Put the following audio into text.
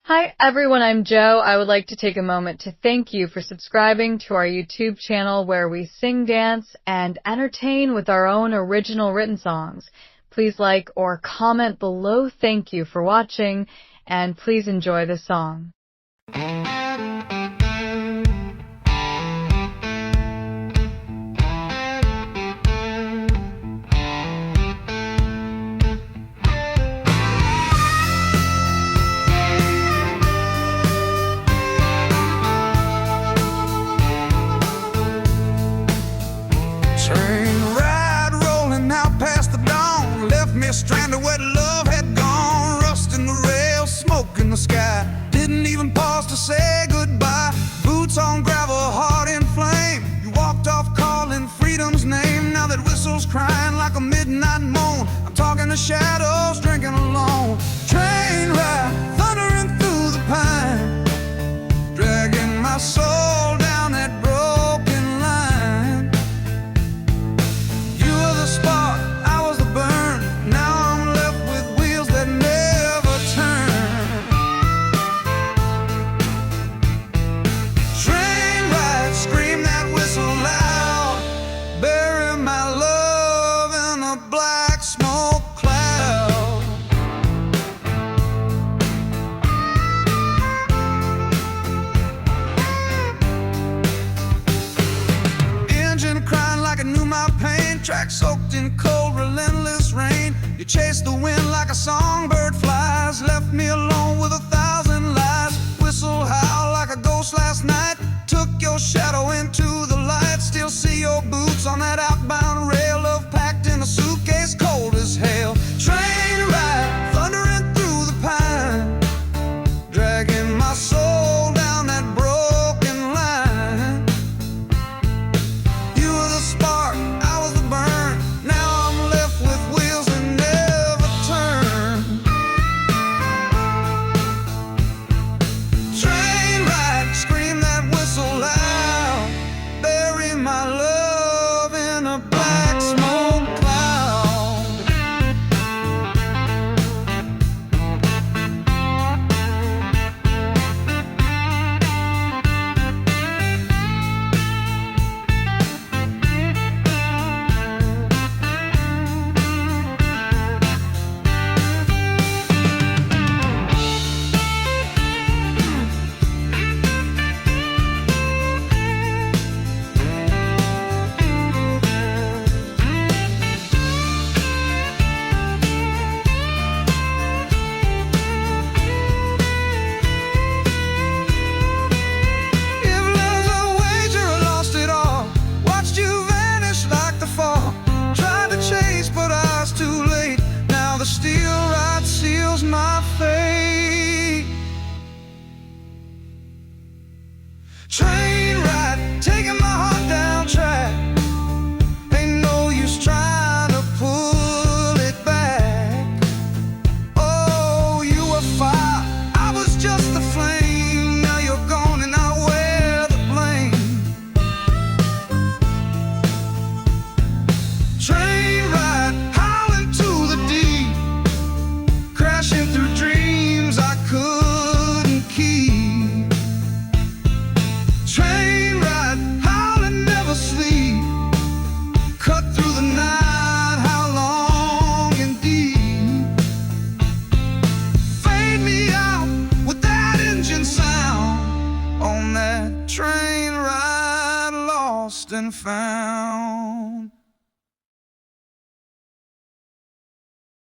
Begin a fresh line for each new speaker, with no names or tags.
Hi everyone, I'm Joe. I would like to take a moment to thank you for subscribing to our YouTube channel where we sing, dance, and entertain with our own original written songs. Please like or comment below. Thank you for watching, and please enjoy the song.
Train ride rolling out past the dawn, left me stranded where love had gone. Rust in the rails, smoke in the sky, didn't even pause to say goodbye. Boots on gravel, heart in flame, you walked off calling freedom's name. Now that whistle's crying like a midnight moan, I'm talking to shadows, drinking alone. Train ride, thundering through the pine, dragging my soul down that broken line. You were the spark, I was the burn, now I'm left with wheels that never turn. Train ride, scream that whistle loud, bury my love in a black smoke cloud. Engine crying like it knew my pain, track soaked in cold, relentless rain. You chased the wind like a songbird flies, left me alone with 1,000 lies. Whistle howl like a ghost last night, took your shadow into the light. Still see your boots on that outbound rail, love packed in a suitcase cold as hell. Train ride, thundering through the pine, dragging my soul down that broken line. You were the spark, I was the burn, now I'm left with wheels that never turn. Train ride, scream that whistle loud, bury my love in a black smoke cloud. If love's a wager, I lost it all, watched you vanish like the fall. Tried to chase, but I was too late, now the steel rod seals my fate. Train ride, taking my heart down track, ain't no use trying to pull it back. Oh, you were fire, I was just the flame, now you're gone and I wear the blame. Train ride, howling to the deep, crashing through dreams I couldn't keep. Train ride, howling, never sleep, cut through the night, how long and deep. Fade me out with that engine sound, on that train ride, lost and found.